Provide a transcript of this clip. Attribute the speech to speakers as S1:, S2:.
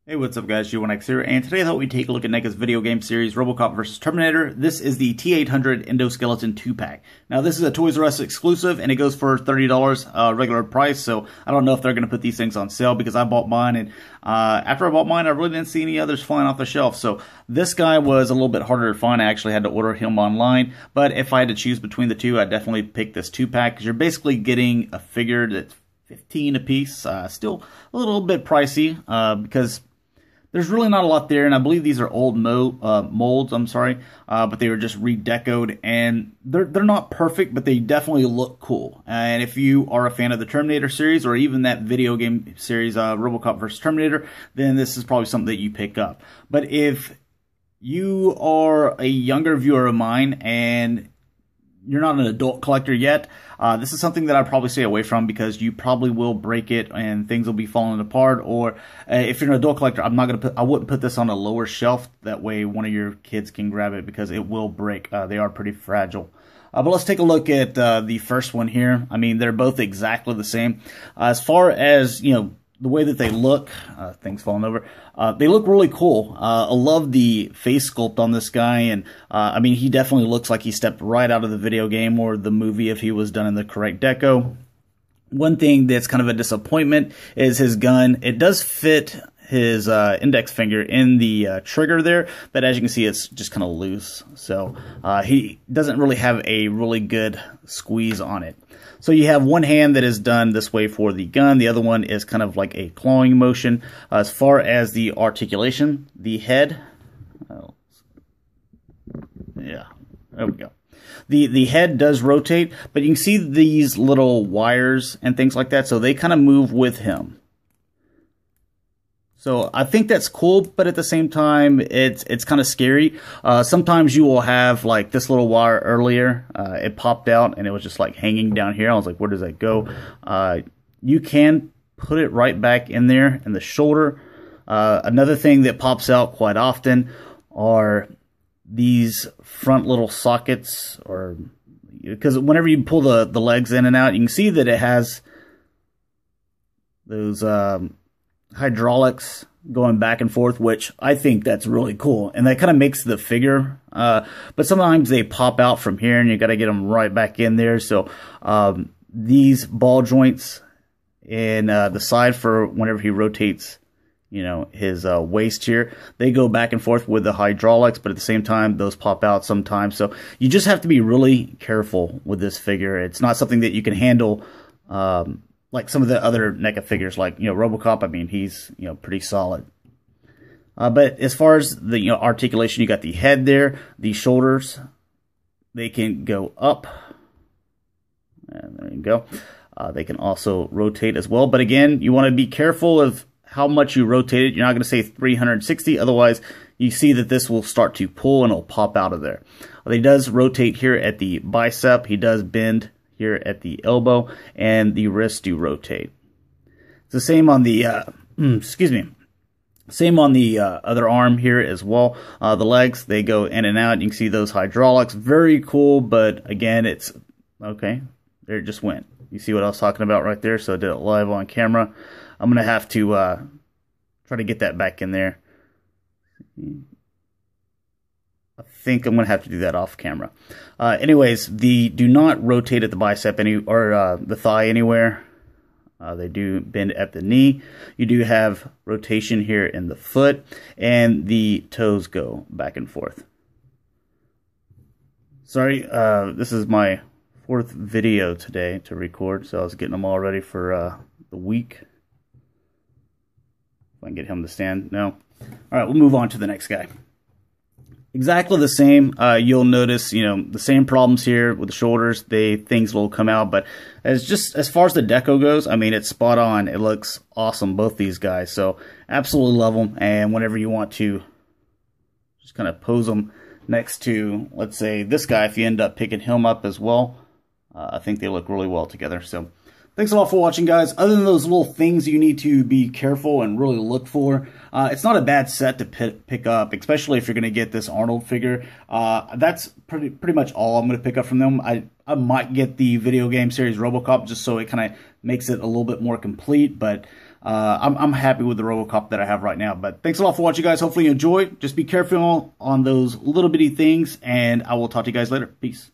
S1: Hey, what's up guys, G1X here, and today I thought we'd take a look at NECA's video game series, Robocop vs. Terminator. This is the T-800 Endoskeleton 2-pack. Now this is a Toys R Us exclusive, and it goes for $30 regular price, so I don't know if they're going to put these things on sale, because I bought mine, and after I bought mine, I really didn't see any others flying off the shelf. So this guy was a little bit harder to find. I actually had to order him online, but if I had to choose between the two, I'd definitely pick this 2-pack, because you're basically getting a figure that's 15 a piece. Still a little bit pricey, because there's really not a lot there, and I believe these are old molds, but they were just redecoed, and they're not perfect, but they definitely look cool. And if you are a fan of the Terminator series, or even that video game series, Robocop vs. Terminator, then this is probably something that you pick up. But if you are a younger viewer of mine, and you're not an adult collector yet, this is something that I'd probably stay away from, because you probably will break it and things will be falling apart. Or if you're an adult collector, I wouldn't put this on a lower shelf. That way one of your kids can grab it, because it will break. They are pretty fragile. But let's take a look at the first one here. I mean, they're both exactly the same. As far as, the way that they look, things falling over, they look really cool. I love the face sculpt on this guy, and I mean, he definitely looks like he stepped right out of the video game or the movie if he was done in the correct deco. One thing that's kind of a disappointment is his gun. It does fit his index finger in the trigger there, but as you can see, it's just kind of loose. So he doesn't really have a really good squeeze on it. So you have one hand that is done this way for the gun. The other one is kind of like a clawing motion. As far as the articulation, the head, yeah, there we go. The head does rotate, but you can see these little wires and things like that, so they kind of move with him. So I think that's cool, but at the same time, it's kind of scary. Sometimes you will have like this little wire earlier. It popped out and it was just like hanging down here. I was like, where does that go? You can put it right back in there in the shoulder. Another thing that pops out quite often are these front little sockets, or because whenever you pull the legs in and out, you can see that it has those hydraulics going back and forth, which I think that's really cool, and that kind of makes the figure, but sometimes they pop out from here and you got to get them right back in there. So these ball joints in the side for whenever he rotates, his waist here, they go back and forth with the hydraulics, but at the same time those pop out sometimes. So you just have to be really careful with this figure. It's not something that you can handle like some of the other NECA figures, like, Robocop. I mean, he's, pretty solid. But as far as the, articulation, you got the head there, the shoulders, they can go up. And there you go. They can also rotate as well. But again, you want to be careful of how much you rotate it. You're not going to say 360. Otherwise, you see that this will start to pull and it'll pop out of there. He does rotate here at the bicep. He does bend here at the elbow, and the wrists do rotate. It's the same on the same on the other arm here as well. The legs, they go in and out. You can see those hydraulics, very cool, but again, it's okay. There it just went. You see what I was talking about right there? So I did it live on camera. I'm gonna have to try to get that back in there. I think I'm going to have to do that off camera. Anyways, do not rotate at the bicep or the thigh anywhere. They do bend at the knee. You do have rotation here in the foot, and the toes go back and forth. Sorry, this is my 4th video today to record, so I was getting them all ready for the week. If I can get him to stand. No. All right, we'll move on to the next guy. Exactly the same. You'll notice, the same problems here with the shoulders. Things will come out, but as far as the deco goes, I mean, it's spot on. It looks awesome, both these guys. So absolutely love them. And whenever you want to just kind of pose them next to, let's say, this guy, if you end up picking him up as well, I think they look really well together. So thanks a lot for watching, guys. Other than those little things you need to be careful and really look for, it's not a bad set to pick up, especially if you're going to get this Arnold figure. That's pretty much all I'm going to pick up from them. I might get the video game series Robocop just so it kind of makes it a little bit more complete, but I'm happy with the Robocop that I have right now. But thanks a lot for watching, guys. Hopefully you enjoy. Just be careful on those little bitty things, and I will talk to you guys later. Peace.